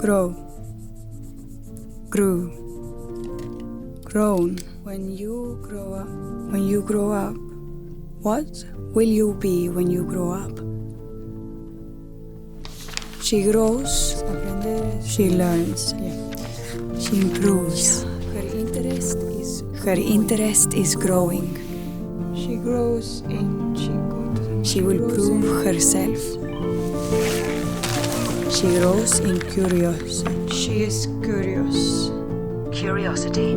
Grow. Grew. Grown. When you grow up, what will you be when you grow up? She grows, she learns, she improves. Her interest is growing. She grows and she will prove herself. She grows in curiosity. She is curious. Curiosity.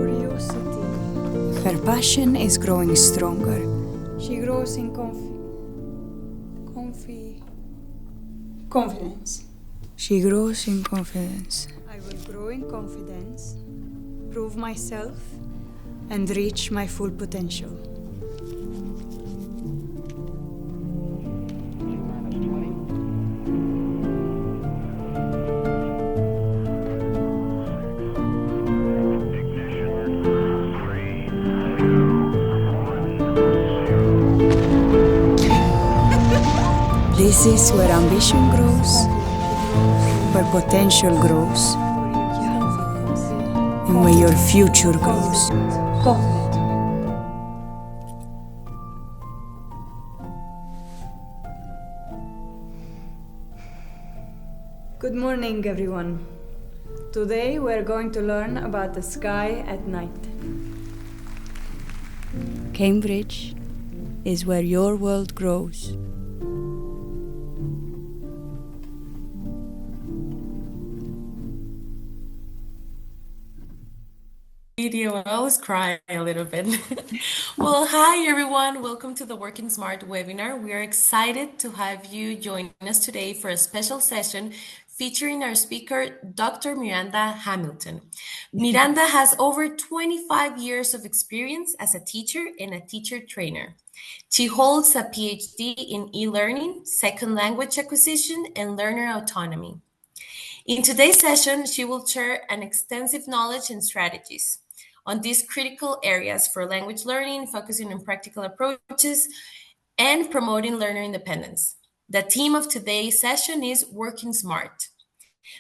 Her passion is growing stronger. She grows in confidence. She grows in confidence. I will grow in confidence, prove myself, and reach my full potential. This is where ambition grows, where potential grows, and where your future grows. Good morning, everyone. Today we're going to learn about the sky at night. Cambridge is where your world grows. Video, I was crying a little bit. Well, hi everyone. Welcome to the Working Smart webinar. We are excited to have you join us today for a special session featuring our speaker, Dr. Miranda Hamilton. Miranda has over 25 years of experience as a teacher and a teacher trainer. She holds a PhD in e-learning, second language acquisition, and learner autonomy. In today's session, she will share an extensive knowledge and strategies on these critical areas for language learning, focusing on practical approaches and promoting learner independence. The theme of today's session is Working Smart.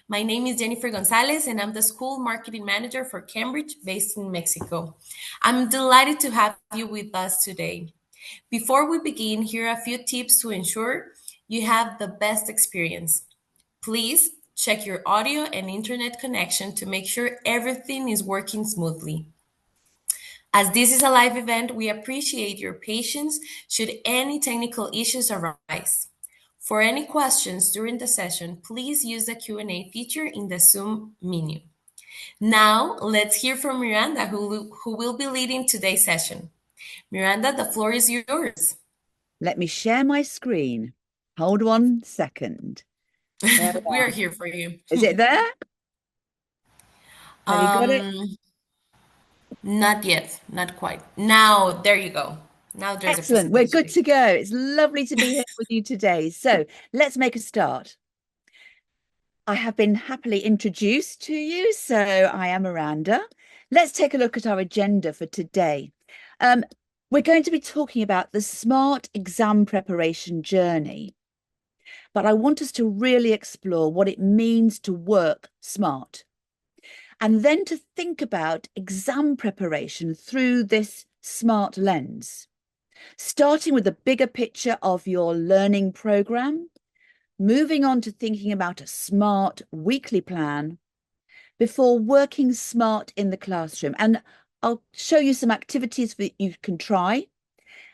My name is Jennifer Gonzalez, and I'm the School Marketing Manager for Cambridge, based in Mexico. I'm delighted to have you with us today. Before we begin, here are a few tips to ensure you have the best experience. Please check your audio and internet connection to make sure everything is working smoothly. As this is a live event, we appreciate your patience should any technical issues arise. For any questions during the session, please use the Q&A feature in the Zoom menu. Now, let's hear from Miranda, who will be leading today's session. Miranda, the floor is yours. Let me share my screen. Hold 1 second. We are here for you. Is it there? Have you got it? Not yet, not quite. Now, there you go. Now there's Excellent. We're good to go. It's lovely to be here with you today. So let's make a start. I have been happily introduced to you. So I am Miranda. Let's take a look at our agenda for today. We're going to be talking about the SMART exam preparation journey. But I want us to really explore what it means to work smart. And then to think about exam preparation through this SMART lens, starting with the bigger picture of your learning program, moving on to thinking about a SMART weekly plan, before working smart in the classroom. And I'll show you some activities that you can try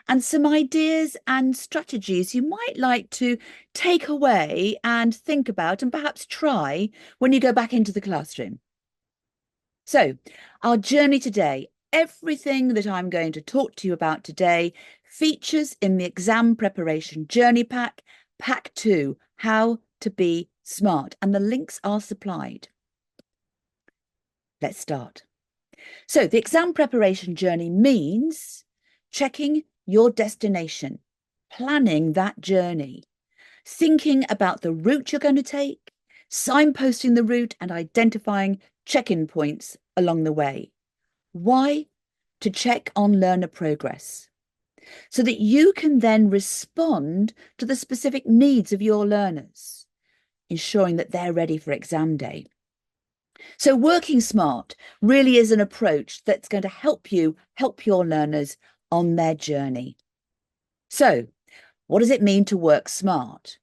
and some ideas and strategies you might like to take away and think about and perhaps try when you go back into the classroom. So our journey today, everything that I'm going to talk to you about today features in the exam preparation journey pack, pack 2, How to Be Smart, and the links are supplied. Let's start. So the exam preparation journey means checking your destination, planning that journey, thinking about the route you're going to take, signposting the route and identifying check-in points along the way. Why? To check on learner progress, so that you can then respond to the specific needs of your learners, ensuring that they're ready for exam day. So working smart really is an approach that's going to help you help your learners on their journey. So what does it mean to work smart?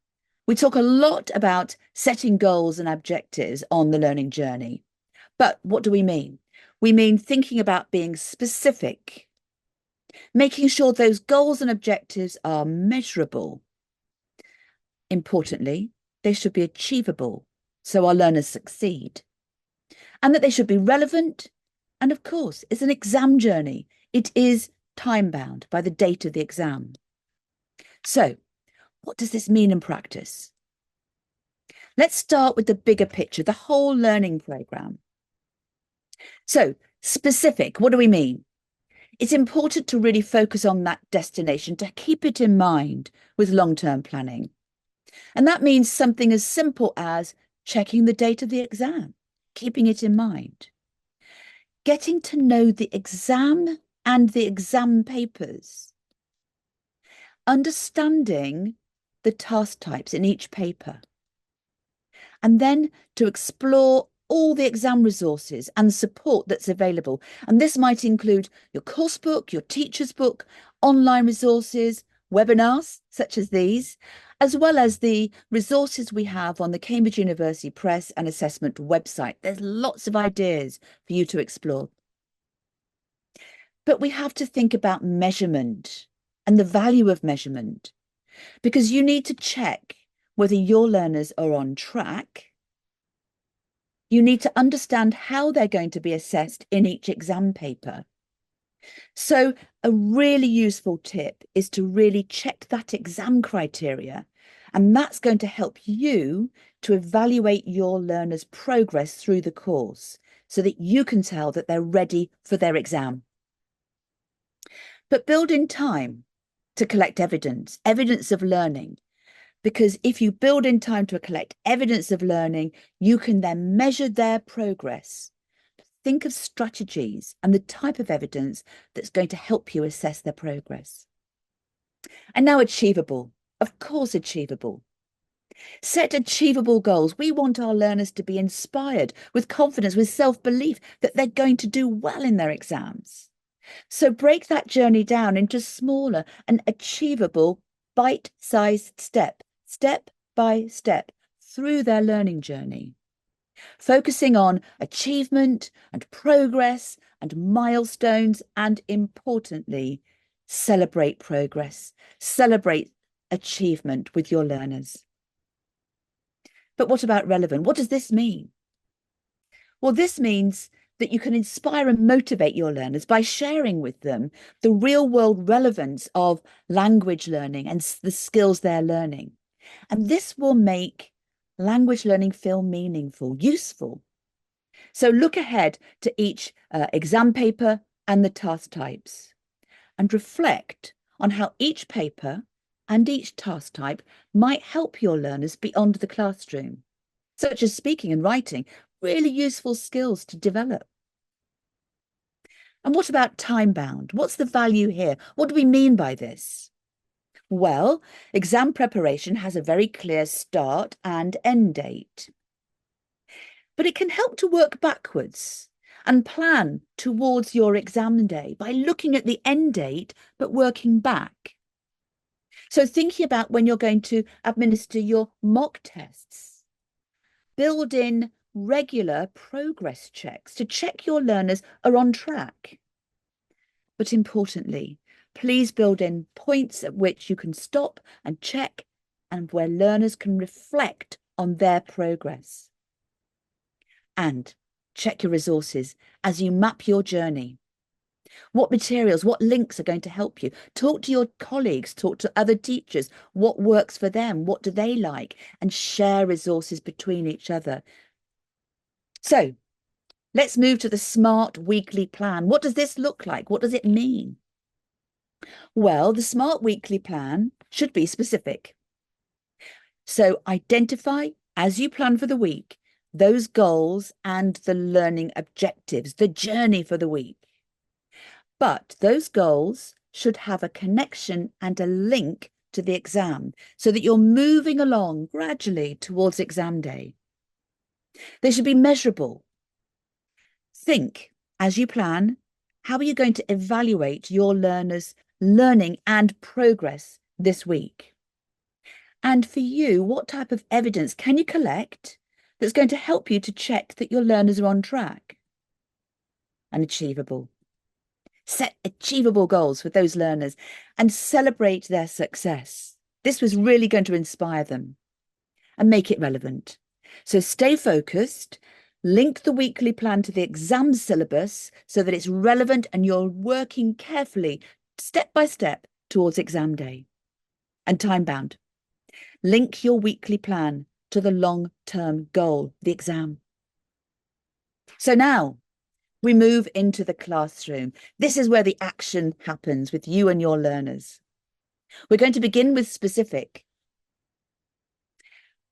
We talk a lot about setting goals and objectives on the learning journey. But what do we mean? We mean thinking about being specific, making sure those goals and objectives are measurable. Importantly, they should be achievable so our learners succeed, and that they should be relevant. And of course, it's an exam journey. It is time-bound by the date of the exam. So, what does this mean in practice? Let's start with the bigger picture, the whole learning programme. So, specific, what do we mean? It's important to really focus on that destination, to keep it in mind with long-term planning. And that means something as simple as checking the date of the exam, keeping it in mind. Getting to know the exam and the exam papers. Understanding the task types in each paper. And then to explore all the exam resources and support that's available. And this might include your course book, your teacher's book, online resources, webinars such as these, as well as the resources we have on the Cambridge University Press and Assessment website. There's lots of ideas for you to explore. But we have to think about measurement and the value of measurement, because you need to check whether your learners are on track. You need to understand how they're going to be assessed in each exam paper. So a really useful tip is to really check that exam criteria, and that's going to help you to evaluate your learners' progress through the course so that you can tell that they're ready for their exam. But build in time to collect evidence of learning. Because if you build in time to collect evidence of learning, you can then measure their progress. Think of strategies and the type of evidence that's going to help you assess their progress. And now achievable, of course achievable. Set achievable goals. We want our learners to be inspired with confidence, with self-belief that they're going to do well in their exams. So break that journey down into smaller and achievable bite-sized steps. Step by step through their learning journey, focusing on achievement and progress and milestones, and importantly, celebrate progress, celebrate achievement with your learners. But what about relevant? What does this mean? Well, this means that you can inspire and motivate your learners by sharing with them the real-world relevance of language learning and the skills they're learning. And this will make language learning feel meaningful, useful. So look ahead to each exam paper and the task types, and reflect on how each paper and each task type might help your learners beyond the classroom, such as speaking and writing, really useful skills to develop. And what about time-bound? What's the value here? What do we mean by this? Well, exam preparation has a very clear start and end date. But it can help to work backwards and plan towards your exam day by looking at the end date, but working back. So thinking about when you're going to administer your mock tests. Build in regular progress checks to check your learners are on track. But importantly, please build in points at which you can stop and check, and where learners can reflect on their progress. And check your resources as you map your journey. What materials, what links are going to help you? Talk to your colleagues, talk to other teachers. What works for them? What do they like? And share resources between each other. So let's move to the SMART weekly plan. What does this look like? What does it mean? Well, the SMART weekly plan should be specific. So identify, as you plan for the week, those goals and the learning objectives, the journey for the week. But those goals should have a connection and a link to the exam so that you're moving along gradually towards exam day. They should be measurable. Think, as you plan, how are you going to evaluate your learners' learning and progress this week? And for you, what type of evidence can you collect that's going to help you to check that your learners are on track and achievable? Set achievable goals for those learners and celebrate their success. This was really going to inspire them and make it relevant. So stay focused, link the weekly plan to the exam syllabus so that it's relevant and you're working carefully, step by step, towards exam day. And time-bound. Link your weekly plan to the long-term goal, the exam. So now we move into the classroom. This is where the action happens with you and your learners. We're going to begin with specific.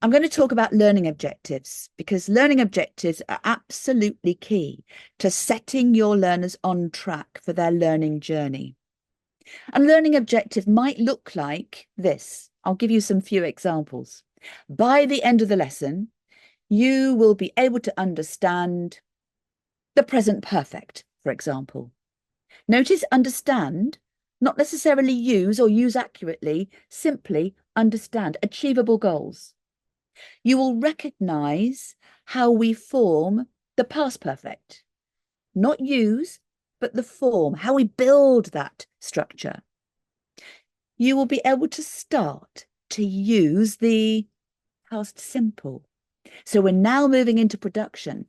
I'm going to talk about learning objectives because learning objectives are absolutely key to setting your learners on track for their learning journey. And learning objective might look like this. I'll give you some few examples. By the end of the lesson, you will be able to understand the present perfect, for example. Notice understand, not necessarily use or use accurately, simply understand achievable goals. You will recognize how we form the past perfect, not use, but the form, how we build that structure. You will be able to start to use the past simple. So we're now moving into production.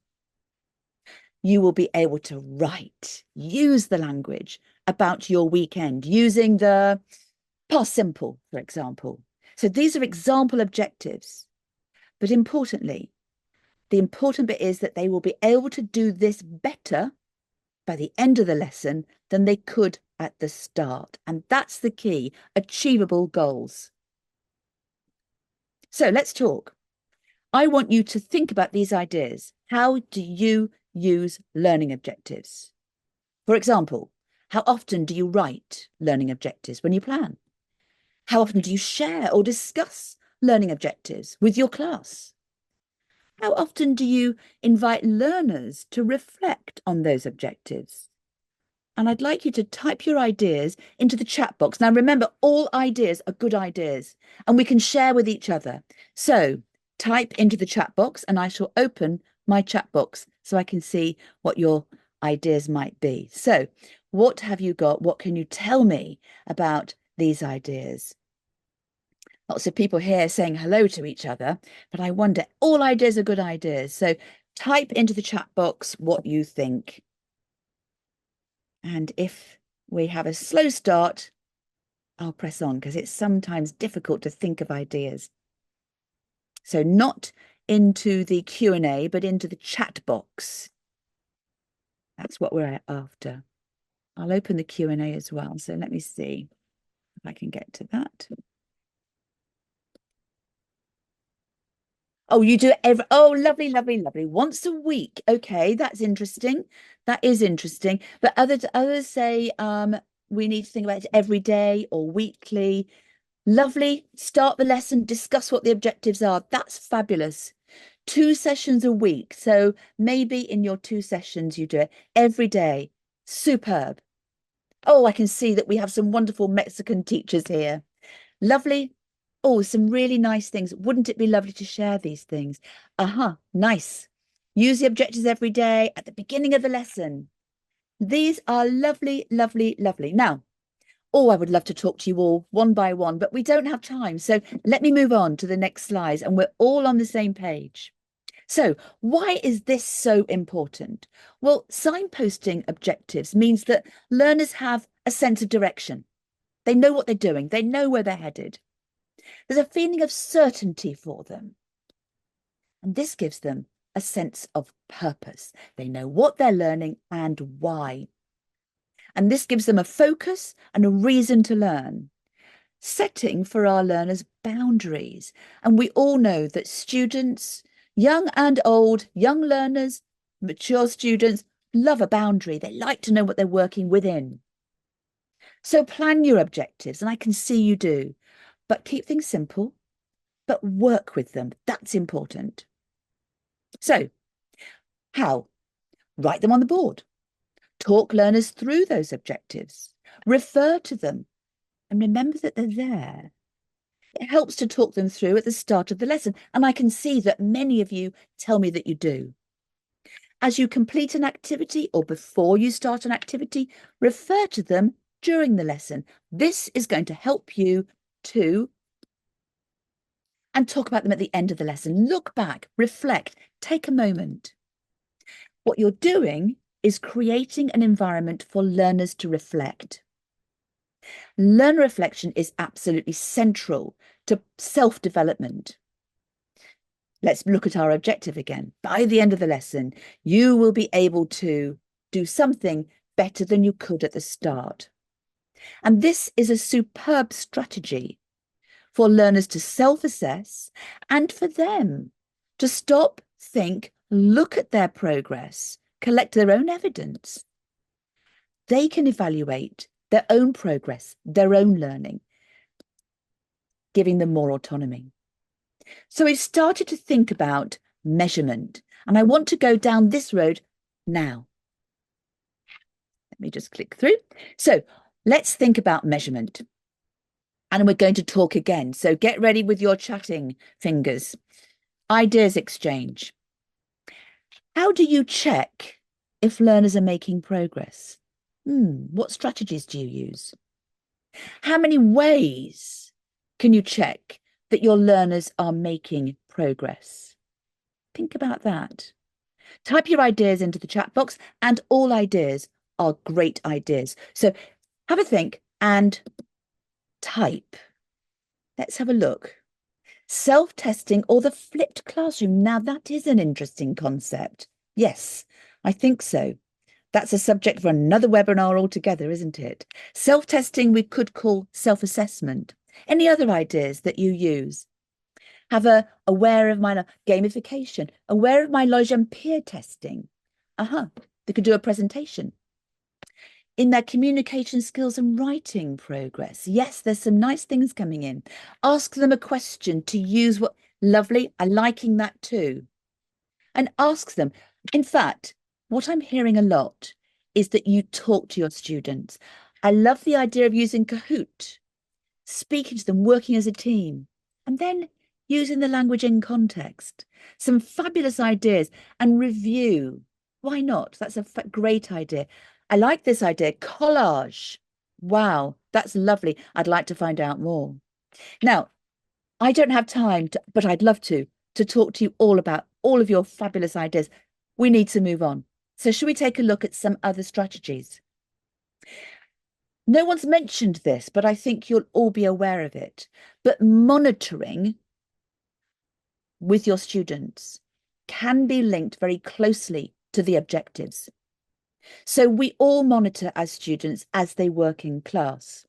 You will be able to write, use the language about your weekend using the past simple, for example. So these are example objectives. But importantly, the important bit is that they will be able to do this better by the end of the lesson than they could at the start. And that's the key, achievable goals. So let's talk. I want you to think about these ideas. How do you use learning objectives? For example, how often do you write learning objectives when you plan? How often do you share or discuss learning objectives with your class? How often do you invite learners to reflect on those objectives? And I'd like you to type your ideas into the chat box. Now, remember, all ideas are good ideas and we can share with each other. So type into the chat box and I shall open my chat box so I can see what your ideas might be. So what have you got? What can you tell me about these ideas? Lots of people here saying hello to each other, but I wonder, all ideas are good ideas. So type into the chat box what you think. And if we have a slow start, I'll press on because it's sometimes difficult to think of ideas. So not into the Q&A, but into the chat box. That's what we're after. I'll open the Q&A as well. So let me see if I can get to that. Oh, you do it oh, lovely, lovely, lovely. Once a week. Okay, that's interesting. That is interesting. But others say we need to think about it every day or weekly. Lovely. Start the lesson, discuss what the objectives are. That's fabulous. 2 sessions a week. So maybe in your 2 sessions, you do it every day. Superb. Oh, I can see that we have some wonderful Mexican teachers here. Lovely. Oh, some really nice things. Wouldn't it be lovely to share these things? Nice. Use the objectives every day at the beginning of the lesson. These are lovely, lovely, lovely. Now, I would love to talk to you all one by one, but we don't have time. So let me move on to the next slides and we're all on the same page. So why is this so important? Well, signposting objectives means that learners have a sense of direction. They know what they're doing. They know where they're headed. There's a feeling of certainty for them. And this gives them a sense of purpose. They know what they're learning and why. And this gives them a focus and a reason to learn. Setting for our learners boundaries. And we all know that students, young and old, young learners, mature students, love a boundary. They like to know what they're working within. So plan your objectives, and I can see you do. But keep things simple, but work with them. That's important. So, how? Write them on the board. Talk learners through those objectives. Refer to them and remember that they're there. It helps to talk them through at the start of the lesson, and I can see that many of you tell me that you do. As you complete an activity or before you start an activity, refer to them during the lesson. This is going to help you too. And talk about them at the end of the lesson. Look back, reflect, take a moment. What you're doing is creating an environment for learners to reflect. Learner reflection is absolutely central to self-development. Let's look at our objective again. By the end of the lesson, you will be able to do something better than you could at the start. And this is a superb strategy for learners to self-assess and for them to stop, think, look at their progress, collect their own evidence. They can evaluate their own progress, their own learning, giving them more autonomy. So we've started to think about measurement, and I want to go down this road now. Let me just click through. So let's think about measurement. And we're going to talk again. So get ready with your chatting fingers. Ideas exchange. How do you check if learners are making progress? What strategies do you use? How many ways can you check that your learners are making progress? Think about that. Type your ideas into the chat box, and all ideas are great ideas. So have a think and type. Let's have a look. Self-testing or the flipped classroom. Now that is an interesting concept. Yes, I think so. That's a subject for another webinar altogether, isn't it? Self-testing we could call self-assessment. Any other ideas that you use? Have a aware of my gamification, aware of my knowledge and peer testing. They could do a presentation. In their communication skills and writing progress. Yes, there's some nice things coming in. Ask them a question to use what, lovely, I'm liking that too. And ask them, in fact, what I'm hearing a lot is that you talk to your students. I love the idea of using Kahoot, speaking to them, working as a team, and then using the language in context. Some fabulous ideas and review. Why not? That's a great idea. I like this idea, collage. Wow, that's lovely. I'd like to find out more. Now, I don't have time, but I'd love to talk to you all about all of your fabulous ideas. We need to move on. So should we take a look at some other strategies? No one's mentioned this, but I think you'll all be aware of it. But monitoring with your students can be linked very closely to the objectives. So we all monitor as students as they work in class,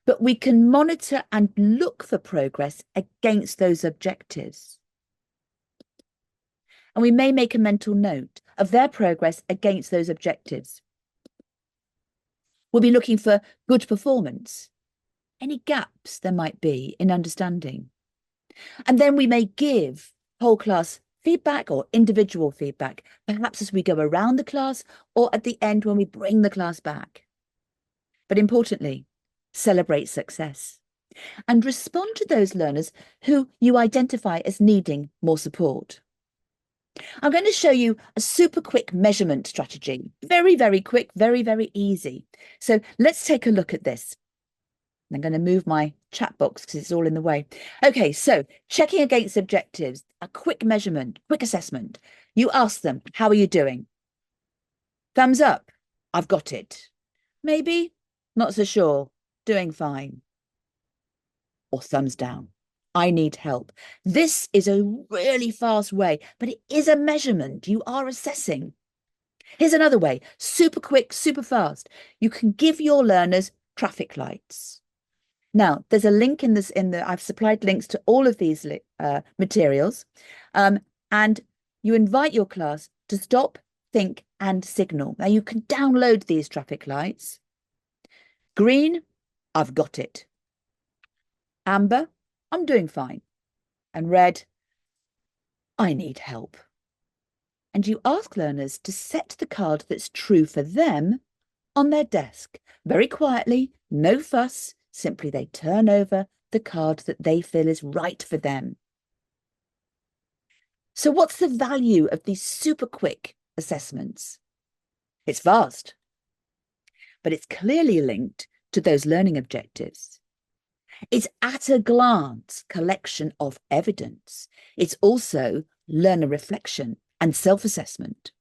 but we can monitor and look for progress against those objectives. And we may make a mental note of their progress against those objectives. We'll be looking for good performance, any gaps there might be in understanding. And then we may give whole class feedback or individual feedback, perhaps as we go around the class or at the end when we bring the class back. But importantly, celebrate success and respond to those learners who you identify as needing more support. I'm going to show you a super quick measurement strategy. Very, very quick, very, very easy. So let's take a look at this. I'm going to move my chat box because it's all in the way. Okay, so checking against objectives, a quick measurement, quick assessment. You ask them, how are you doing? Thumbs up, I've got it. Maybe, not so sure, doing fine. Or thumbs down, I need help. This is a really fast way, but it is a measurement. You are assessing. Here's another way, super quick, super fast. You can give your learners traffic lights. Now, there's a link in this, I've supplied links to all of these materials, and you invite your class to stop, think, and signal. Now, you can download these traffic lights. Green, I've got it. Amber, I'm doing fine. And red, I need help. And you ask learners to set the card that's true for them on their desk. Very quietly, no fuss, simply they turn over the card that they feel is right for them. So what's the value of these super quick assessments? It's vast, but it's clearly linked to those learning objectives. It's at a glance collection of evidence. It's also learner reflection and self-assessment.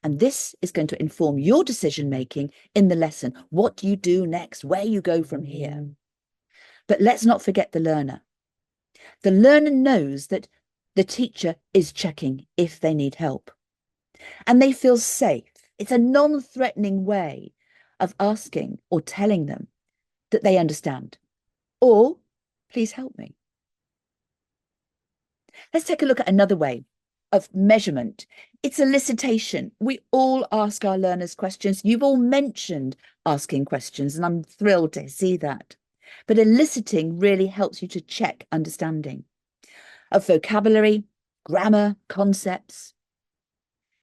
And this is going to inform your decision-making in the lesson, what you do next, where you go from here. But let's not forget the learner. The learner knows that the teacher is checking if they need help. And they feel safe. It's a non-threatening way of asking or telling them that they understand. Or, please help me. Let's take a look at another way of measurement. It's elicitation. We all ask our learners questions. You've all mentioned asking questions, and I'm thrilled to see that. But eliciting really helps you to check understanding of vocabulary, grammar, concepts.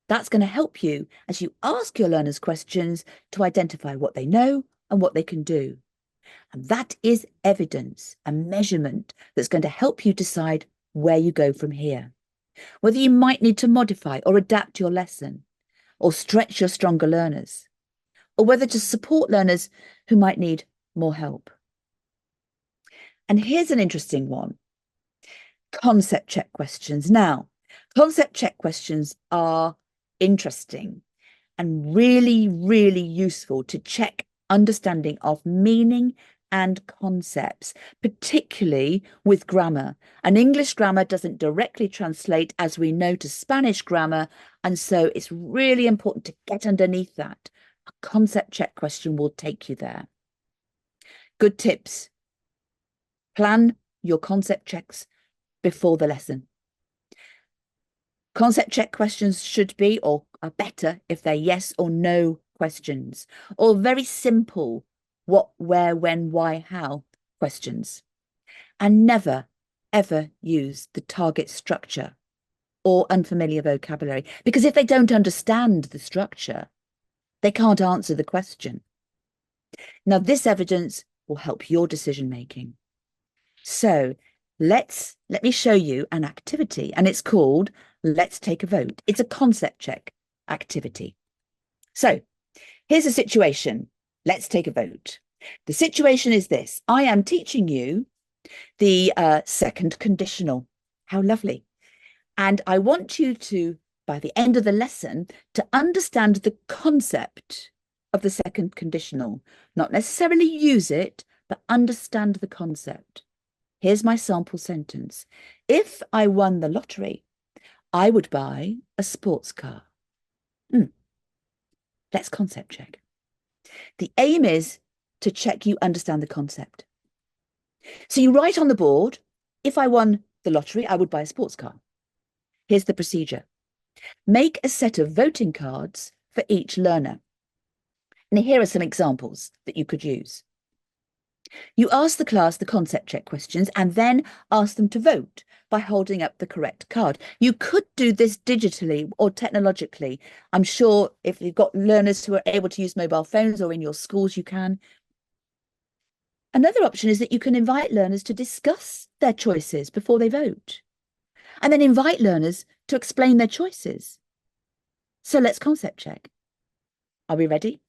That's going to help you as you ask your learners questions to identify what they know and what they can do. And that is evidence, a measurement that's going to help you decide where you go from here. Whether you might need to modify or adapt your lesson, or stretch your stronger learners, or whether to support learners who might need more help. And here's an interesting one. Concept check questions. Now, concept check questions are interesting and really, really useful to check understanding of meaning and concepts, particularly with grammar. And English grammar doesn't directly translate, as we know, to Spanish grammar. And so it's really important to get underneath that. A concept check question will take you there. Good tips. Plan your concept checks before the lesson. Concept check questions should be, or are better if they're yes or no questions, or very simple what, where, when, why, how questions. And never, ever use the target structure or unfamiliar vocabulary, because if they don't understand the structure, they can't answer the question. Now, this evidence will help your decision making. So let me show you an activity, and it's called Let's Take a Vote. It's a concept check activity. So here's a situation. Let's take a vote. The situation is this. I am teaching you the second conditional. How lovely. And I want you to, by the end of the lesson, to understand the concept of the second conditional. Not necessarily use it, but understand the concept. Here's my sample sentence. If I won the lottery, I would buy a sports car. Let's concept check. The aim is to check you understand the concept. So you write on the board, if I won the lottery, I would buy a sports car. Here's the procedure. Make a set of voting cards for each learner. And here are some examples that you could use. You ask the class the concept check questions and then ask them to vote by holding up the correct card. You could do this digitally or technologically. I'm sure if you've got learners who are able to use mobile phones or in your schools, you can. Another option is that you can invite learners to discuss their choices before they vote, and then invite learners to explain their choices. So let's concept check. Are we ready?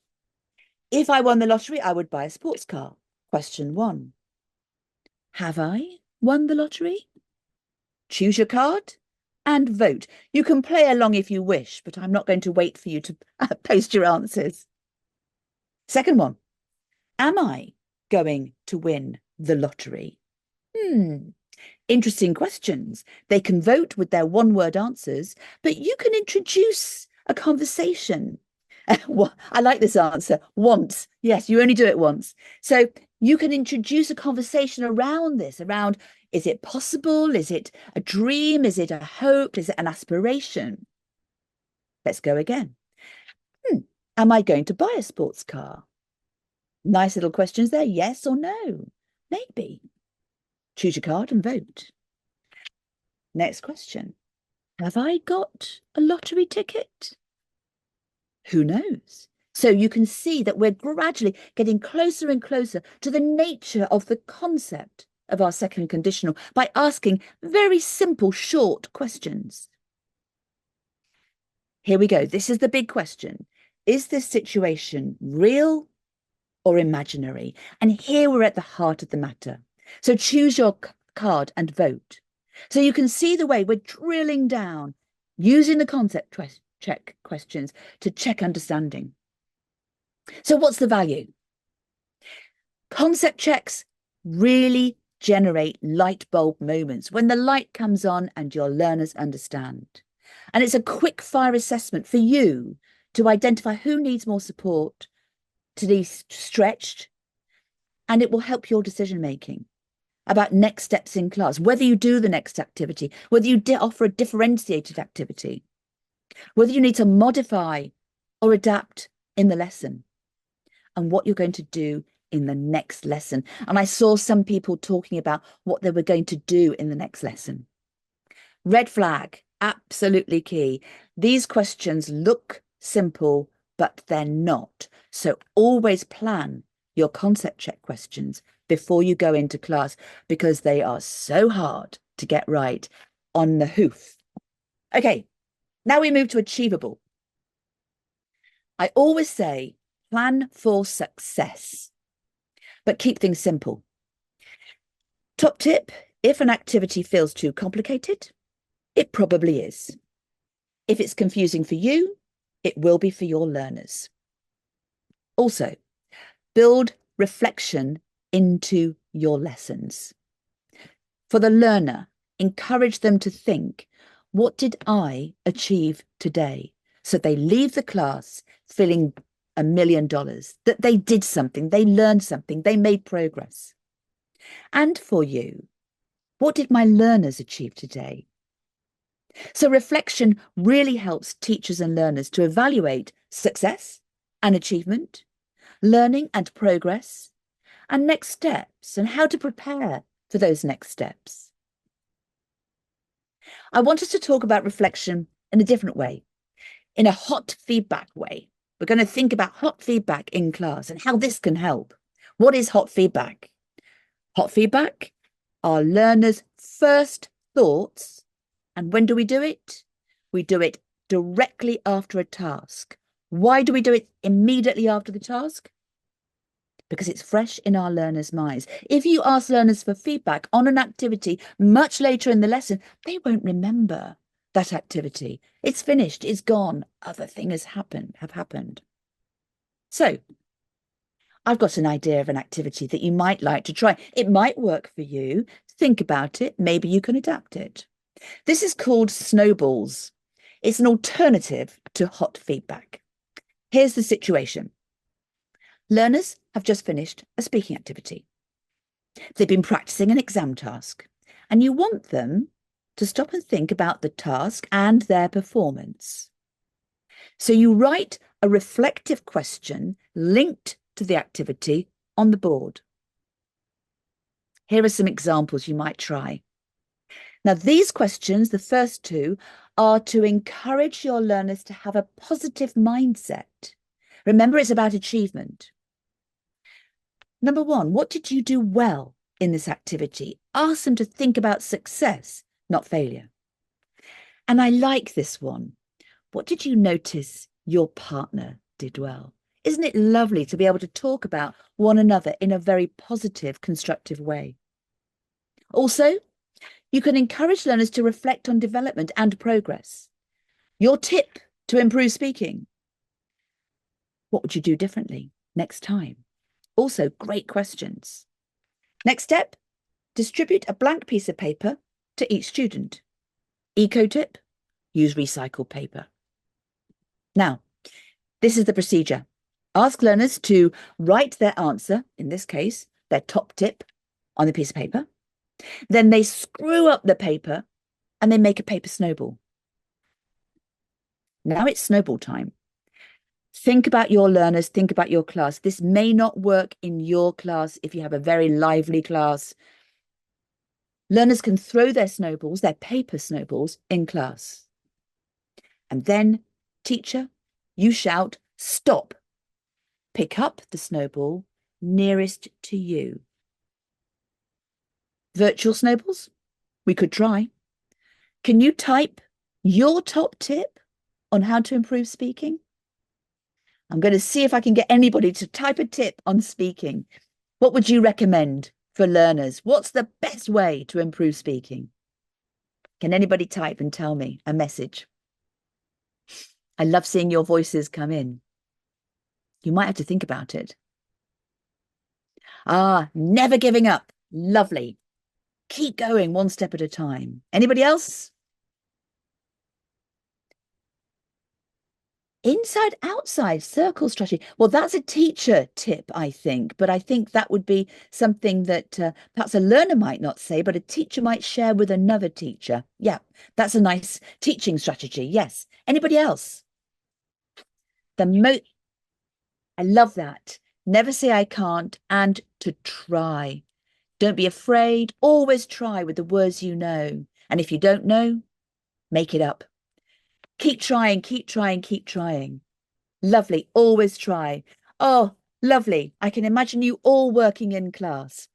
If I won the lottery, I would buy a sports car. Question 1. Have I won the lottery? Choose your card and vote. You can play along if you wish, but I'm not going to wait for you to post your answers. Second one. Am I going to win the lottery? Interesting questions. They can vote with their one-word answers, but you can introduce a conversation. I like this answer. Once. Yes, you only do it once. So you can introduce a conversation around this, around, is it possible? Is it a dream? Is it a hope? Is it an aspiration? Let's go again. Am I going to buy a sports car? Nice little questions there. Yes or no? Maybe. Choose your card and vote. Next question. Have I got a lottery ticket? Who knows? So you can see that we're gradually getting closer and closer to the nature of the concept of our second conditional by asking very simple, short questions. Here we go. This is the big question. Is this situation real or imaginary? And here we're at the heart of the matter. So choose your card and vote. So you can see the way we're drilling down using the concept check questions to check understanding. So what's the value? Concept checks really generate light bulb moments when the light comes on and your learners understand. And it's a quick fire assessment for you to identify who needs more support, to be stretched, and it will help your decision making about next steps in class, whether you do the next activity, whether you offer a differentiated activity, whether you need to modify or adapt in the lesson, and what you're going to do in the next lesson. And I saw some people talking about what they were going to do in the next lesson. Red flag, absolutely key. These questions look simple, but they're not. So always plan your concept check questions before you go into class, because they are so hard to get right on the hoof. Okay, now we move to achievable. I always say plan for success, but keep things simple. Top tip, if an activity feels too complicated, it probably is. If it's confusing for you, it will be for your learners. Also, build reflection into your lessons. For the learner, encourage them to think, what did I achieve today? So they leave the class feeling $1 million, that they did something, they learned something, they made progress. And for you, what did my learners achieve today? So reflection really helps teachers and learners to evaluate success and achievement, learning and progress, and next steps, and how to prepare for those next steps. I want us to talk about reflection in a different way, in a hot feedback way. We're going to think about hot feedback in class and how this can help. What is hot feedback? Hot feedback are learners' first thoughts. And when do we do it? We do it directly after a task. Why do we do it immediately after the task? Because it's fresh in our learners' minds. If you ask learners for feedback on an activity much later in the lesson, they won't remember that activity. It's finished, it's gone. Other things have happened. So I've got an idea of an activity that you might like to try. It might work for you. Think about it. Maybe you can adapt it. This is called snowballs. It's an alternative to hot feedback. Here's the situation. Learners have just finished a speaking activity. They've been practicing an exam task, and you want them to stop and think about the task and their performance. So you write a reflective question linked to the activity on the board. Here are some examples you might try. Now, these questions, the first two, are to encourage your learners to have a positive mindset. Remember, it's about achievement. Number one, what did you do well in this activity? Ask them to think about success, not failure. And I like this one. What did you notice your partner did well? Isn't it lovely to be able to talk about one another in a very positive, constructive way? Also, you can encourage learners to reflect on development and progress. Your tip to improve speaking. What would you do differently next time? Also, great questions. Next step, distribute a blank piece of paper to each student. Eco tip, use recycled paper. Now, this is the procedure. Ask learners to write their answer, in this case, their top tip, on the piece of paper. Then they screw up the paper and they make a paper snowball. Now it's snowball time. Think about your learners, think about your class. This may not work in your class if you have a very lively class. Learners can throw their snowballs, their paper snowballs, in class. And then, teacher, you shout, stop. Pick up the snowball nearest to you. Virtual snowballs? We could try. Can you type your top tip on how to improve speaking? I'm going to see if I can get anybody to type a tip on speaking. What would you recommend for learners? What's the best way to improve speaking? Can anybody type and tell me a message? I love seeing your voices come in. You might have to think about it. Never giving up. Lovely. Keep going one step at a time. Anybody else? Inside, outside, circle strategy. Well, that's a teacher tip, I think. But I think that would be something that perhaps a learner might not say, but a teacher might share with another teacher. Yeah, that's a nice teaching strategy. Yes. Anybody else? I love that. Never say I can't, and to try. Don't be afraid. Always try with the words you know. And if you don't know, make it up. Keep trying, keep trying, keep trying. Lovely. Always try. Oh, lovely. I can imagine you all working in class.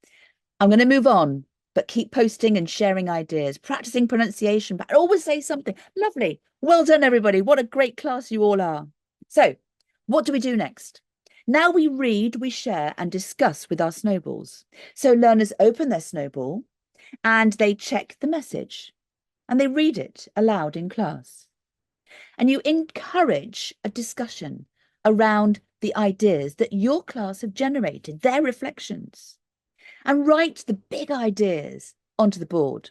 I'm going to move on, but keep posting and sharing ideas, practicing pronunciation, but always say something. Lovely. Well done, everybody. What a great class you all are. So, what do we do next? Now we read, we share and discuss with our snowballs. So learners open their snowball and they check the message and they read it aloud in class. And you encourage a discussion around the ideas that your class have generated, their reflections, and write the big ideas onto the board.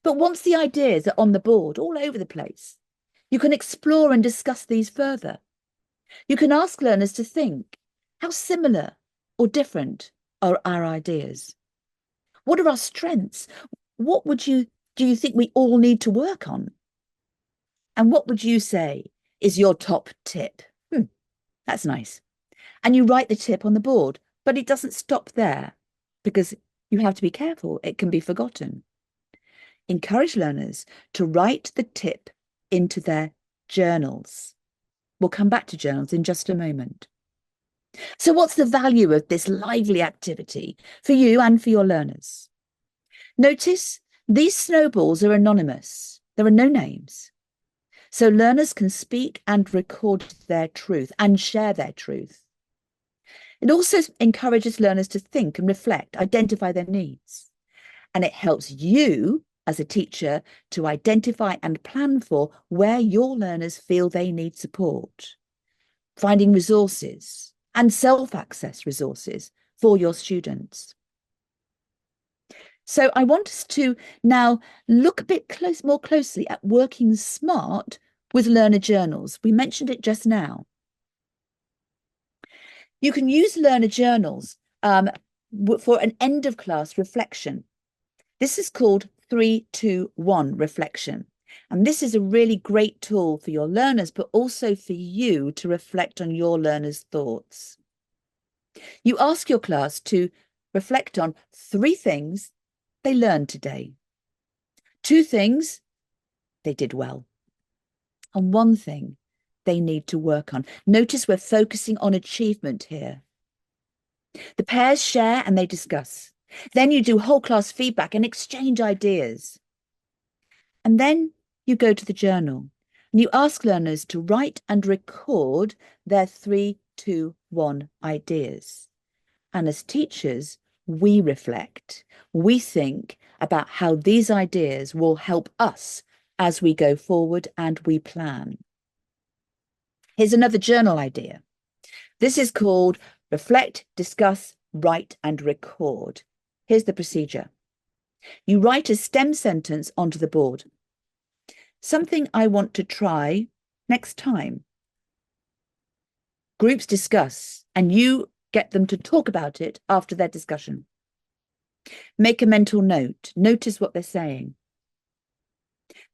But once the ideas are on the board all over the place, you can explore and discuss these further. You can ask learners to think, how similar or different are our ideas? What are our strengths? What do you think we all need to work on? And what would you say is your top tip? That's nice. And you write the tip on the board, but it doesn't stop there because you have to be careful. It can be forgotten. Encourage learners to write the tip into their journals. We'll come back to journals in just a moment. So what's the value of this lively activity for you and for your learners? Notice these snowballs are anonymous. There are no names. So learners can speak and record their truth and share their truth. It also encourages learners to think and reflect, identify their needs. And it helps you as a teacher to identify and plan for where your learners feel they need support, finding resources and self-access resources for your students. So I want us to now look a bit more closely at working smart with learner journals. We mentioned it just now. You can use learner journals for an end of class reflection. This is called 3-2-1 reflection. And this is a really great tool for your learners, but also for you to reflect on your learners' thoughts. You ask your class to reflect on 3 things they learned today, 2 things they did well, and 1 thing they need to work on. Notice we're focusing on achievement here. The pairs share and they discuss. Then you do whole class feedback and exchange ideas. And then you go to the journal and you ask learners to write and record their 3-2-1 ideas. And as teachers, we reflect. We think about how these ideas will help us as we go forward and we plan. Here's another journal idea. This is called reflect, discuss, write and record. Here's the procedure. You write a STEM sentence onto the board. Something I want to try next time. Groups discuss and you get them to talk about it after their discussion. Make a mental note. Notice what they're saying.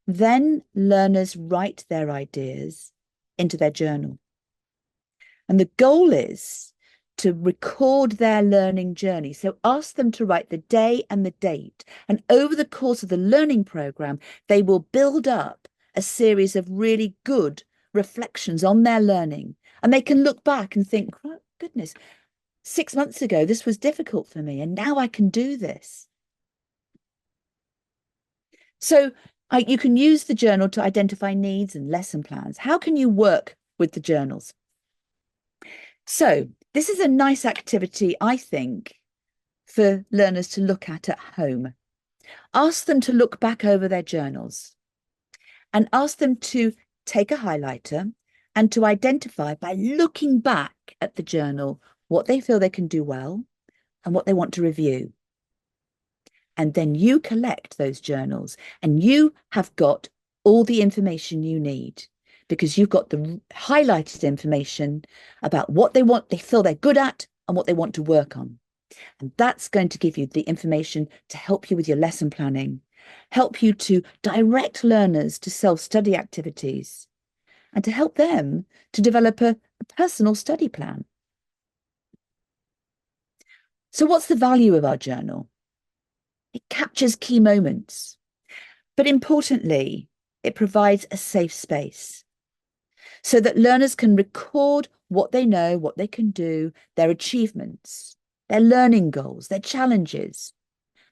Then learners write their ideas into their journal. And the goal is to record their learning journey. So ask them to write the day and the date. And over the course of the learning program, they will build up a series of really good reflections on their learning, and they can look back and think, oh, goodness, 6 months ago, this was difficult for me, and now I can do this. So you can use the journal to identify needs and lesson plans. How can you work with the journals? So this is a nice activity, I think, for learners to look at home. Ask them to look back over their journals and ask them to take a highlighter and to identify, by looking back at the journal, what they feel they can do well and what they want to review. And then you collect those journals and you have got all the information you need, because you've got the highlighted information about what they feel they're good at and what they want to work on. And that's going to give you the information to help you with your lesson planning, help you to direct learners to self-study activities, and to help them to develop a personal study plan. So what's the value of our journal? It captures key moments, but importantly, it provides a safe space so that learners can record what they know, what they can do, their achievements, their learning goals, their challenges,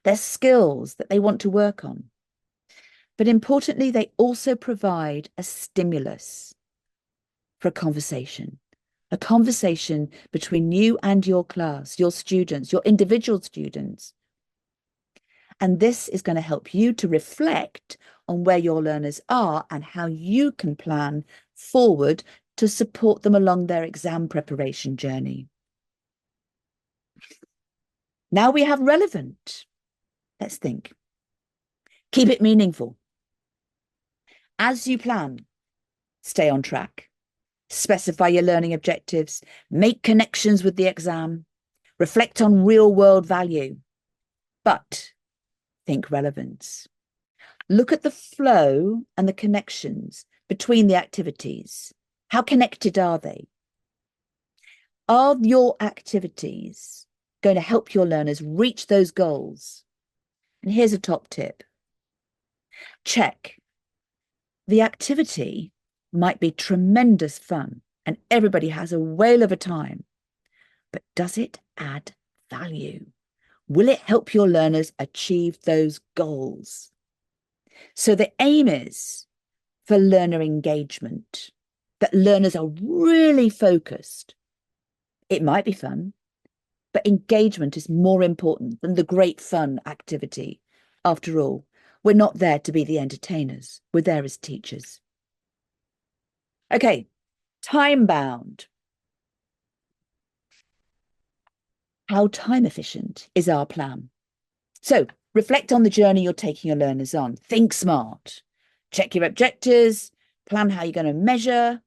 their skills that they want to work on. But importantly, they also provide a stimulus for a conversation between you and your class, your students, your individual students. And this is going to help you to reflect on where your learners are and how you can plan forward to support them along their exam preparation journey. Now we have relevant. Let's think. Keep it meaningful. As you plan, stay on track. Specify your learning objectives. Make connections with the exam. Reflect on real-world value. But think relevance. Look at the flow and the connections between the activities. How connected are they? Are your activities going to help your learners reach those goals? And here's a top tip. Check. The activity might be tremendous fun and everybody has a whale of a time, but does it add value? Will it help your learners achieve those goals? So the aim is for learner engagement, that learners are really focused. It might be fun, but engagement is more important than the great fun activity. After all, we're not there to be the entertainers. We're there as teachers. Okay, time bound. How time efficient is our plan? So reflect on the journey you're taking your learners on. Think smart. Check your objectives. Plan how you're going to measure.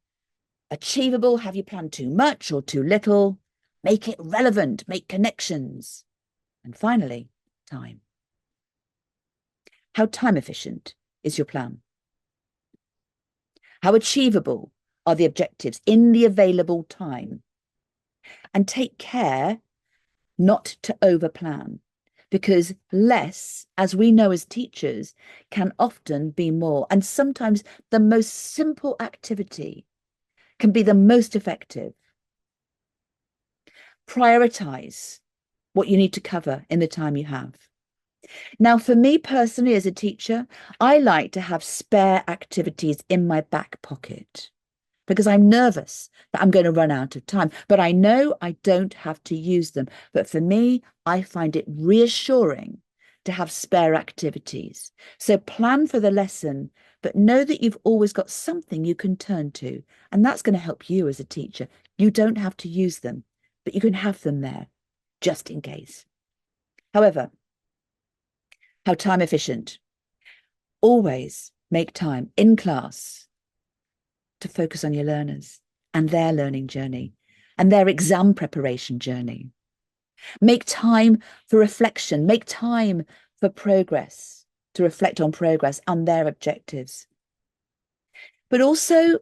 Achievable. Have you planned too much or too little? Make it relevant. Make connections. And finally, time. How time efficient is your plan? How achievable are the objectives in the available time? And take care not to overplan, because less, as we know as teachers, can often be more. And sometimes the most simple activity can be the most effective. Prioritize what you need to cover in the time you have. Now, for me personally, as a teacher, I like to have spare activities in my back pocket because I'm nervous that I'm going to run out of time, but I know I don't have to use them. But for me, I find it reassuring to have spare activities. So plan for the lesson, but know that you've always got something you can turn to, and that's going to help you as a teacher. You don't have to use them, but you can have them there just in case. However, how time efficient. Always make time in class to focus on your learners and their learning journey and their exam preparation journey. Make time for reflection. Make time for progress, to reflect on progress and their objectives. But also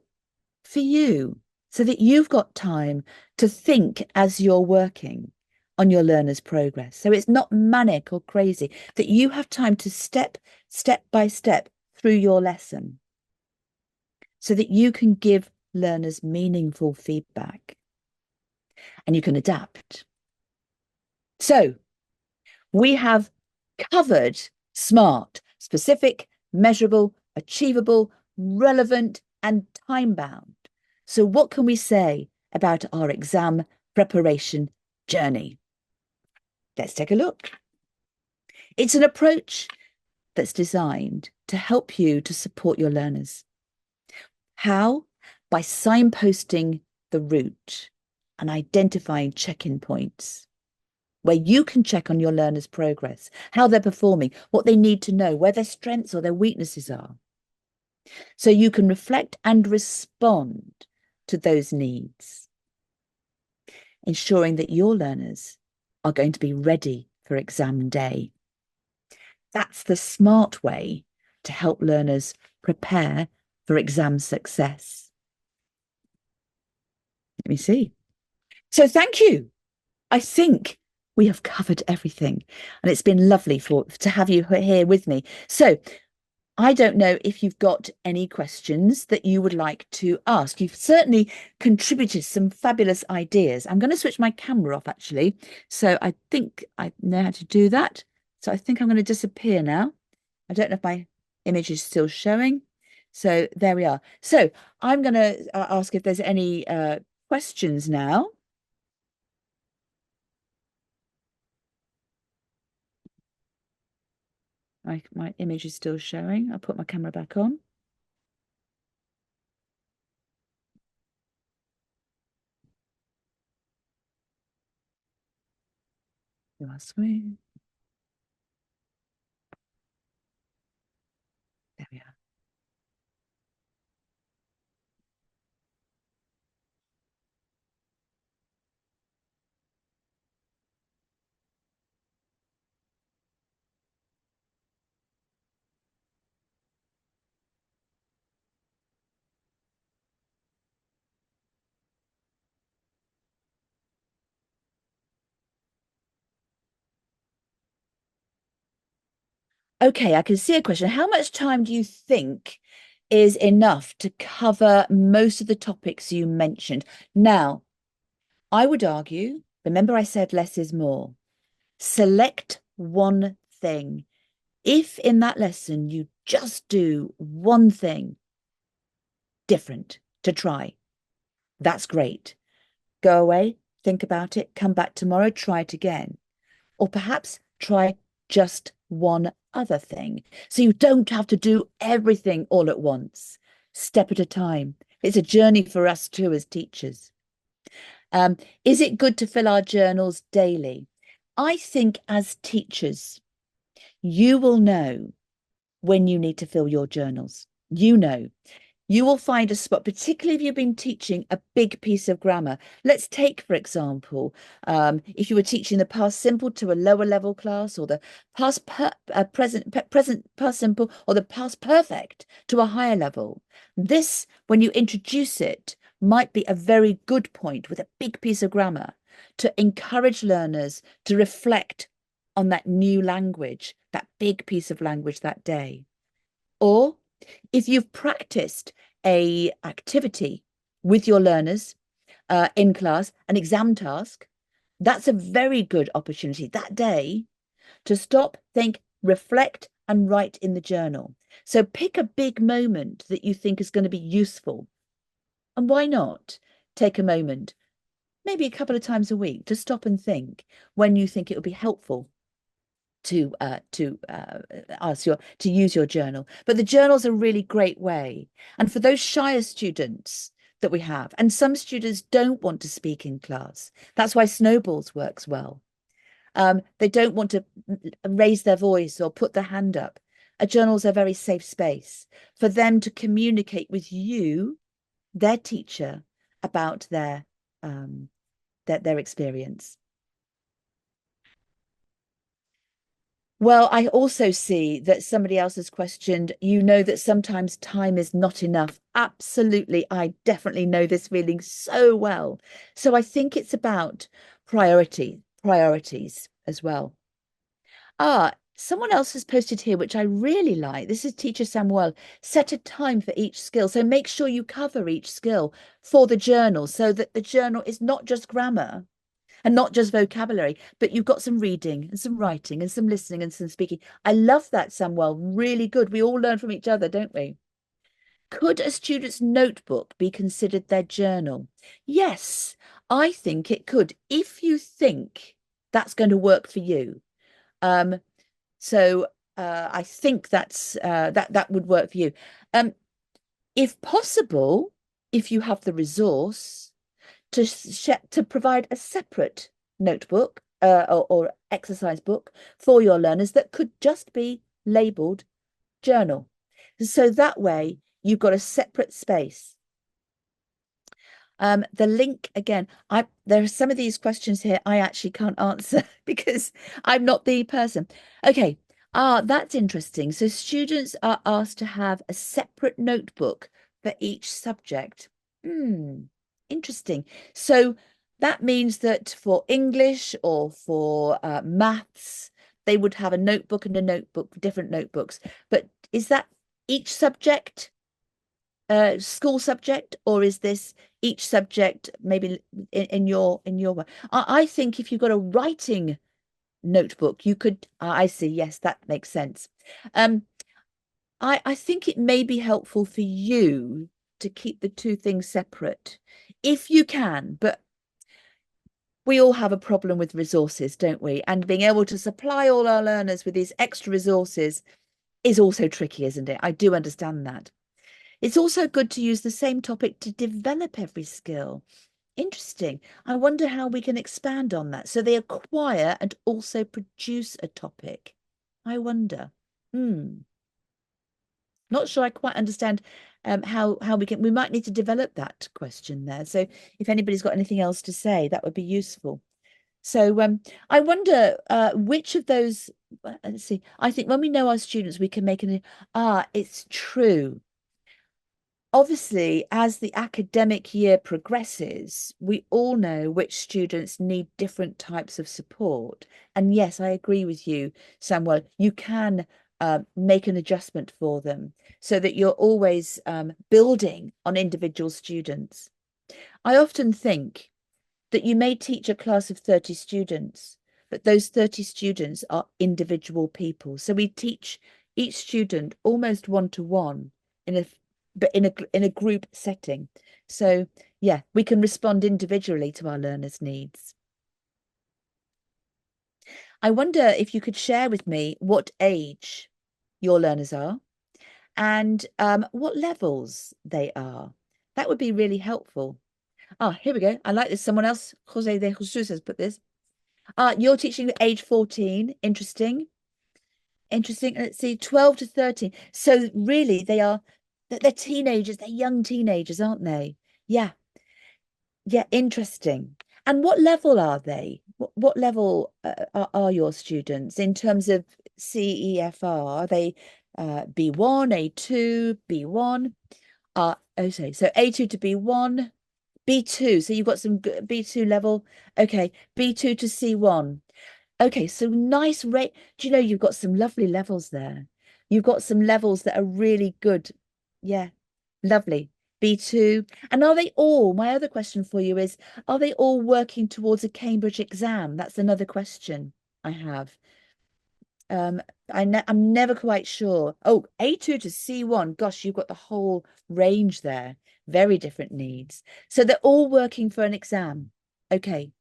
for you, so that you've got time to think as you're working on your learners' progress. So it's not manic or crazy, that you have time to step by step through your lesson. so that you can give learners meaningful feedback and you can adapt. So we have covered SMART: specific, measurable, achievable, relevant, and time-bound. So what can we say about our exam preparation journey? Let's take a look. It's an approach that's designed to help you to support your learners. How? By signposting the route and identifying check-in points where you can check on your learners' progress, how they're performing, what they need to know, where their strengths or their weaknesses are. So you can reflect and respond to those needs, ensuring that your learners are going to be ready for exam day. That's the smart way to help learners prepare for exam success. Let me see. So thank you. I think we have covered everything, and it's been lovely to have you here with me. So I don't know if you've got any questions that you would like to ask. You've certainly contributed some fabulous ideas. I'm going to switch my camera off, actually. So I think I know how to do that. So I think I'm going to disappear now. I don't know if my image is still showing. So there we are. So I'm going to ask if there's any questions now. My image is still showing. I'll put my camera back on. You are sweet. There we are. Okay, I can see a question. How much time do you think is enough to cover most of the topics you mentioned? Now, I would argue, remember I said less is more. Select one thing. If in that lesson you just do one thing different to try, that's great. Go away, think about it, come back tomorrow, try it again. Or perhaps try just one other thing. So you don't have to do everything all at once, step at a time. It's a journey for us too as teachers. Is it good to fill our journals daily? I think as teachers, you will know when you need to fill your journals. You know. You will find a spot, particularly if you've been teaching a big piece of grammar. Let's take, for example, if you were teaching the past simple to a lower level class, or the present past simple, or the past perfect to a higher level. This, when you introduce it, might be a very good point with a big piece of grammar to encourage learners to reflect on that new language, that big piece of language that day. Or if you've practiced a activity with your learners in class, an exam task, that's a very good opportunity that day to stop, think, reflect, and write in the journal. So pick a big moment that you think is going to be useful. And why not take a moment, maybe a couple of times a week, to stop and think when you think it would be helpful to use your journal. But the journal's a really great way. And for those shyer students that we have, and some students don't want to speak in class, that's why Snowballs works well. They don't want to raise their voice or put their hand up. A journal's a very safe space for them to communicate with you, their teacher, about their experience. Well, I also see that somebody else has questioned, you know that sometimes time is not enough. Absolutely. I definitely know this feeling so well. So I think it's about priorities as well. Someone else has posted here, which I really like. This is Teacher Samuel. Set a time for each skill. So make sure you cover each skill for the journal so that the journal is not just grammar and not just vocabulary, but you've got some reading and some writing and some listening and some speaking. I love that, Samuel. Really good. We all learn from each other, don't we? Could a student's notebook be considered their journal? Yes, I think it could, if you think that's going to work for you. So I think that would work for you. If possible, if you have the resource to provide a separate notebook or exercise book for your learners that could just be labeled journal. So that way you've got a separate space. The link again, there are some of these questions here I actually can't answer because I'm not the person. Okay, that's interesting. So students are asked to have a separate notebook for each subject. Interesting. So that means that for English or for maths, they would have a notebook and a notebook, different notebooks. But is that each subject? School subject, or is this each subject maybe in your way? I think if you've got a writing notebook, you could. I see. Yes, that makes sense. I think it may be helpful for you to keep the two things separate if you can, but we all have a problem with resources, don't we? And being able to supply all our learners with these extra resources is also tricky, isn't it? I do understand that. It's also good to use the same topic to develop every skill. Interesting. I wonder how we can expand on that. So they acquire and also produce a topic. I wonder. Not sure I quite understand how we might need to develop that question there. So if anybody's got anything else to say, that would be useful. So I wonder which of those, let's see, I think when we know our students, we can make it's true. Obviously, as the academic year progresses, we all know which students need different types of support. And yes, I agree with you, Samuel. You can make an adjustment for them so that you're always building on individual students. I often think that you may teach a class of 30 students, but those 30 students are individual people. So we teach each student almost one-to-one in a group setting. So yeah, we can respond individually to our learners' needs. I wonder if you could share with me what age your learners are and what levels they are. That would be really helpful. Here we go. I like this. Someone else, Jose de Jesus, has put this. You're teaching at age 14. Interesting. Let's see, 12 to 13. So really they're teenagers. They're young teenagers, aren't they? Yeah. Interesting. And what level are they? What level are your students in terms of CEFR? Are they B1, A2, B1? Okay, so A2 to B1, B2. So you've got some B2 level. Okay, B2 to C1. Okay, so nice rate. Do you know you've got some lovely levels there? You've got some levels that are really good. Yeah, lovely. B2. And are they all, my other question for you is, are they all working towards a Cambridge exam? That's another question I have. I'm never quite sure. Oh, A2 to C1. Gosh, you've got the whole range there. Very different needs. So they're all working for an exam. Okay.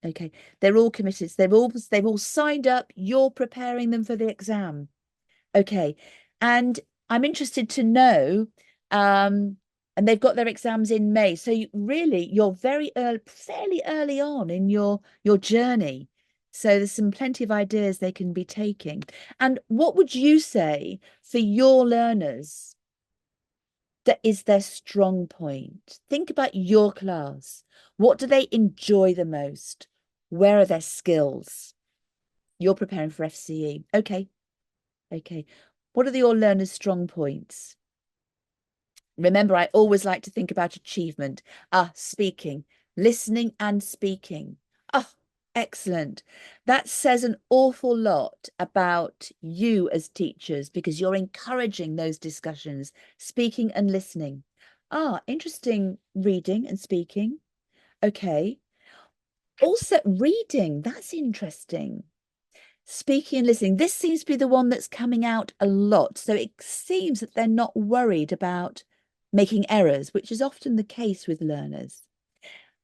Okay, they're all committed. They've all signed up. You're preparing them for the exam. Okay, and I'm interested to know, and they've got their exams in May. So you're very early, fairly early on in your journey. So there's plenty of ideas they can be taking. And what would you say for your learners that is their strong point? Think about your class. What do they enjoy the most? Where are their skills? You're preparing for FCE. Okay. What are your learners' strong points? Remember, I always like to think about achievement. Speaking, listening and speaking. Excellent. That says an awful lot about you as teachers because you're encouraging those discussions, speaking and listening. Ah, interesting. Reading and speaking. Okay. Also, reading. That's interesting. Speaking and listening. This seems to be the one that's coming out a lot. So it seems that they're not worried about making errors, which is often the case with learners.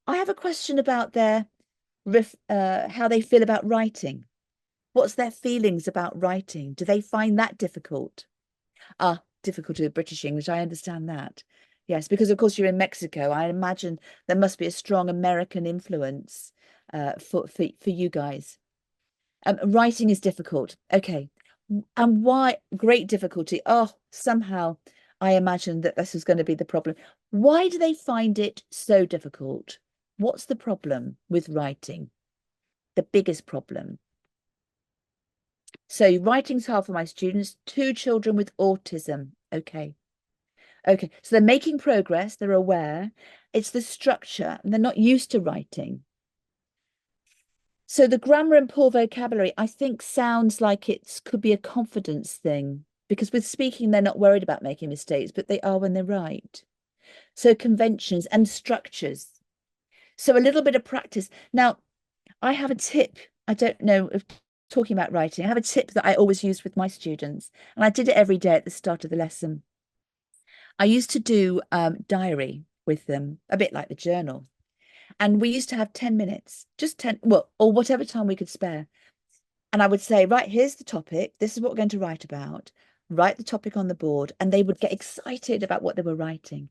I have a question about how they feel about writing. What's their feelings about writing? Do they find that difficult? Difficulty with British English. I understand that. Yes, because of course you're in Mexico. I imagine there must be a strong American influence for you guys. Writing is difficult. Okay. And why? Great difficulty. Oh, somehow I imagined that this was going to be the problem. Why do they find it so difficult? What's the problem with writing? The biggest problem. So writing's hard for my students, 2 children with autism. Okay. Okay. So they're making progress. They're aware. It's the structure and they're not used to writing. So the grammar and poor vocabulary, I think sounds like it could be a confidence thing because with speaking, they're not worried about making mistakes, but they are when they write. So conventions and structures. So a little bit of practice. Now, I have a tip. I don't know if talking about writing, I have a tip that I always use with my students, and I did it every day at the start of the lesson. I used to do diary with them, a bit like the journal. And we used to have 10 minutes, just 10, well, or whatever time we could spare. And I would say, right, here's the topic. This is what we're going to write about. Write the topic on the board. And they would get excited about what they were writing.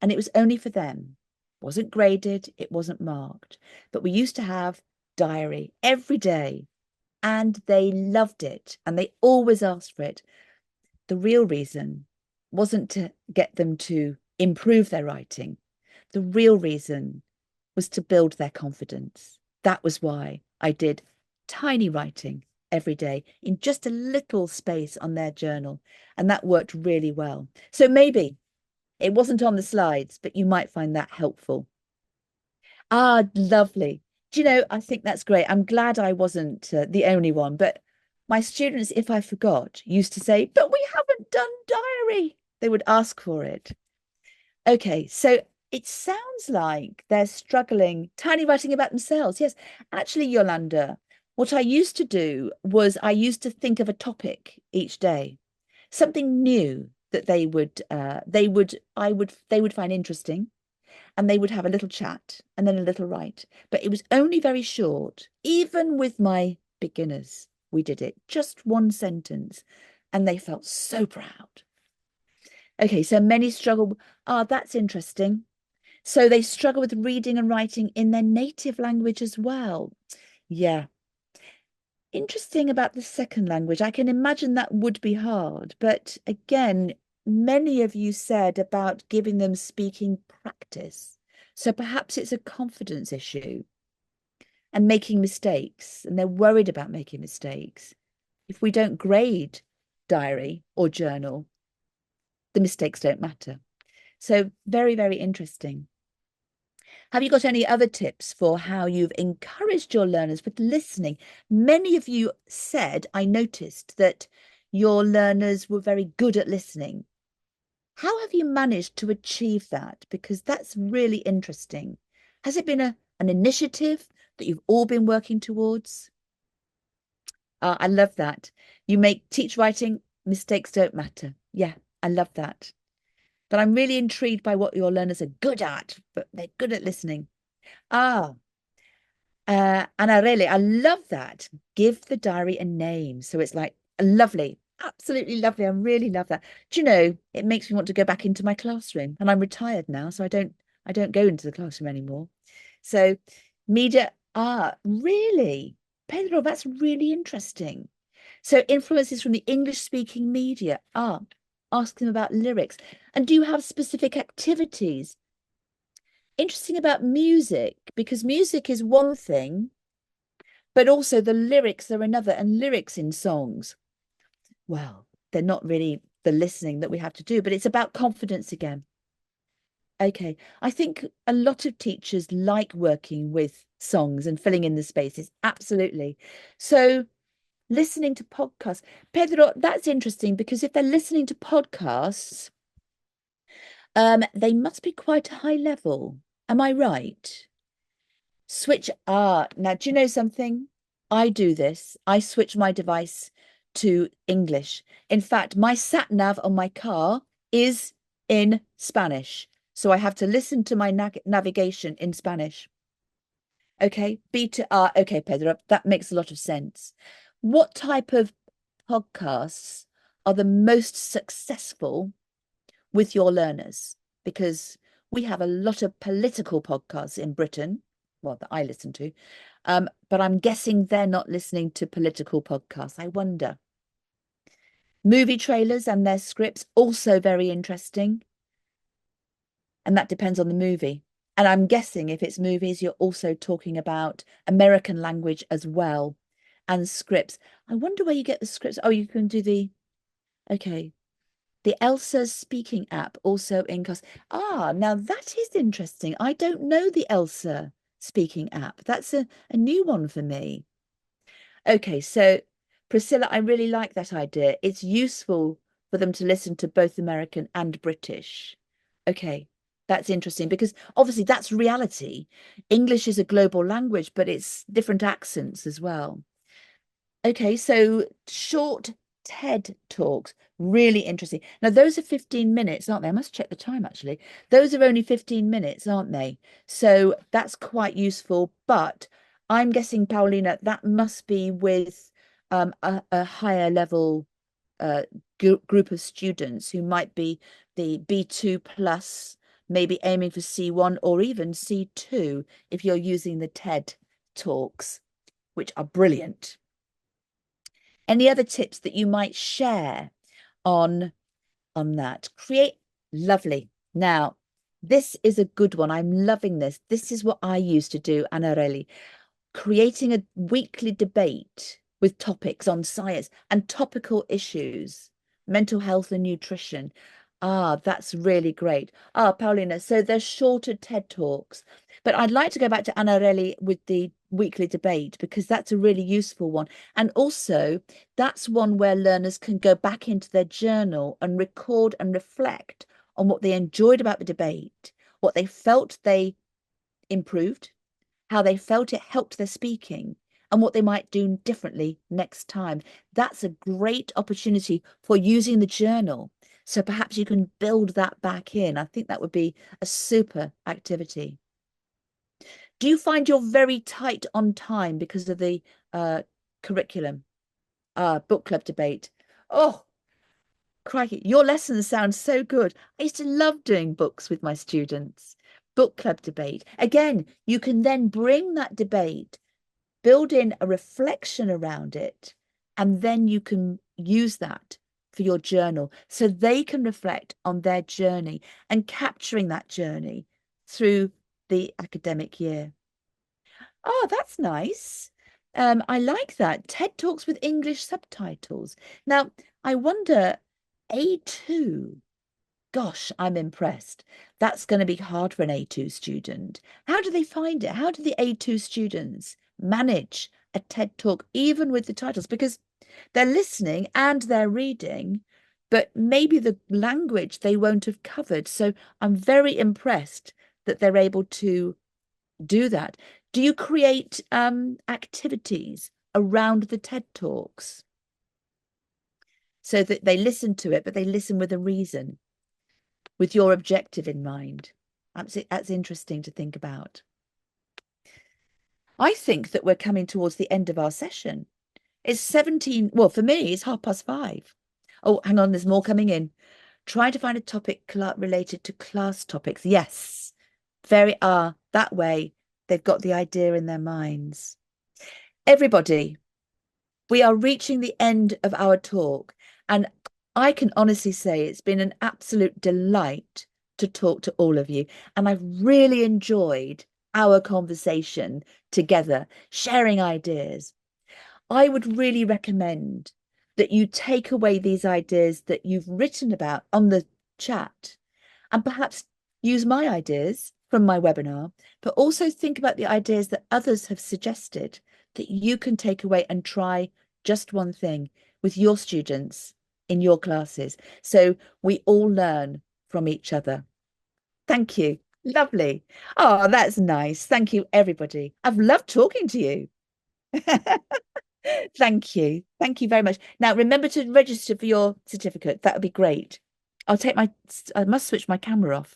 And it was only for them. It wasn't graded. It wasn't marked. But we used to have diary every day. And they loved it. And they always asked for it. The real reason wasn't to get them to improve their writing. The real reason was to build their confidence. That was why I did tiny writing every day in just a little space on their journal. And that worked really well. So maybe it wasn't on the slides, but you might find that helpful. Ah, lovely. Do you know, I think that's great. I'm glad I wasn't the only one, but my students, if I forgot, used to say, but we haven't done diary. They would ask for it. Okay, so it sounds like they're struggling, tiny writing about themselves. Yes, actually, Yolanda, what I used to do was I used to think of a topic each day, something new that they would find interesting, and they would have a little chat and then a little write. But it was only very short. Even with my beginners, we did it, just 1 sentence, and they felt so proud. Okay, so many struggle. That's interesting. So they struggle with reading and writing in their native language as well. Yeah. Interesting about the second language. I can imagine that would be hard. But again, many of you said about giving them speaking practice. So perhaps it's a confidence issue and making mistakes. And they're worried about making mistakes. If we don't grade diary or journal, the mistakes don't matter. So very, very interesting. Have you got any other tips for how you've encouraged your learners with listening? Many of you said, I noticed that your learners were very good at listening. How have you managed to achieve that? Because that's really interesting. Has it been an initiative that you've all been working towards? I love that. You teach writing, mistakes don't matter. Yeah, I love that. But I'm really intrigued by what your learners are good at, but they're good at listening. And I love that. Give the diary a name. So it's like lovely, absolutely lovely. I really love that. Do you know, it makes me want to go back into my classroom, and I'm retired now, so I don't go into the classroom anymore. So media, really? Pedro, that's really interesting. So influences from the English speaking media. Ask them about lyrics. And do you have specific activities? Interesting about music, because music is one thing, but also the lyrics are another, and lyrics in songs, well, they're not really the listening that we have to do, but it's about confidence again. Okay. I think a lot of teachers like working with songs and filling in the spaces. Absolutely. So listening to podcasts. Pedro, that's interesting because if they're listening to podcasts, they must be quite a high level. Am I right? Now do you know something? I do this. I switch my device to English. In fact, my sat nav on my car is in Spanish. So I have to listen to my navigation in Spanish. Okay, B to R. Okay, Pedro, that makes a lot of sense. What type of podcasts are the most successful with your learners? Because we have a lot of political podcasts in Britain, well, that I listen to, but I'm guessing they're not listening to political podcasts. I wonder. Movie trailers and their scripts, also very interesting. And that depends on the movie. And I'm guessing if it's movies, you're also talking about American language as well and scripts. I wonder where you get the scripts. Oh, you can do okay. The Elsa speaking app also in class. Now that is interesting. I don't know the Elsa speaking app. That's a new one for me. Okay, so Priscilla, I really like that idea. It's useful for them to listen to both American and British. Okay, that's interesting because obviously that's reality. English is a global language, but it's different accents as well. Okay, so short TED Talks, really interesting. Now, those are 15 minutes, aren't they? I must check the time, actually. Those are only 15 minutes, aren't they? So that's quite useful. But I'm guessing, Paulina, that must be with a higher level group of students who might be the B2 plus, maybe aiming for C1 or even C2 if you're using the TED Talks, which are brilliant. Any other tips that you might share on that? Lovely. Now, this is a good one. I'm loving this. This is what I used to do, Annarelli. Creating a weekly debate with topics on science and topical issues, mental health and nutrition. That's really great. Paulina, so there's shorter TED Talks, but I'd like to go back to Annarelli with the weekly debate because that's a really useful one. And also, that's one where learners can go back into their journal and record and reflect on what they enjoyed about the debate, what they felt they improved, how they felt it helped their speaking, and what they might do differently next time. That's a great opportunity for using the journal. So perhaps you can build that back in. I think that would be a super activity. Do you find you're very tight on time because of the curriculum? Book club debate. Oh, crikey, your lessons sound so good. I used to love doing books with my students. Book club debate. Again, you can then bring that debate, build in a reflection around it, and then you can use that for your journal so they can reflect on their journey and capturing that journey through the academic year. Oh, that's nice. I like that. TED Talks with English subtitles. Now, I wonder, A2, gosh, I'm impressed. That's going to be hard for an A2 student. How do they find it? How do the A2 students manage a TED Talk, even with the titles? Because they're listening and they're reading, but maybe the language they won't have covered. So I'm very impressed that they're able to do that. Do you create activities around the TED Talks so that they listen to it, but they listen with a reason, with your objective in mind? That's interesting to think about. I think that we're coming towards the end of our session. It's 17, well, for me, it's 5:30. Oh, hang on, there's more coming in. Try to find a topic related to class topics. Yes, that way they've got the idea in their minds. Everybody, we are reaching the end of our talk, and I can honestly say it's been an absolute delight to talk to all of you, and I've really enjoyed our conversation together, sharing ideas. I would really recommend that you take away these ideas that you've written about on the chat and perhaps use my ideas from my webinar, but also think about the ideas that others have suggested that you can take away and try just one thing with your students in your classes. So we all learn from each other. Thank you. Lovely. Oh, that's nice. Thank you, everybody. I've loved talking to you. Thank you. Thank you very much. Now, remember to register for your certificate. That would be great. I must switch my camera off.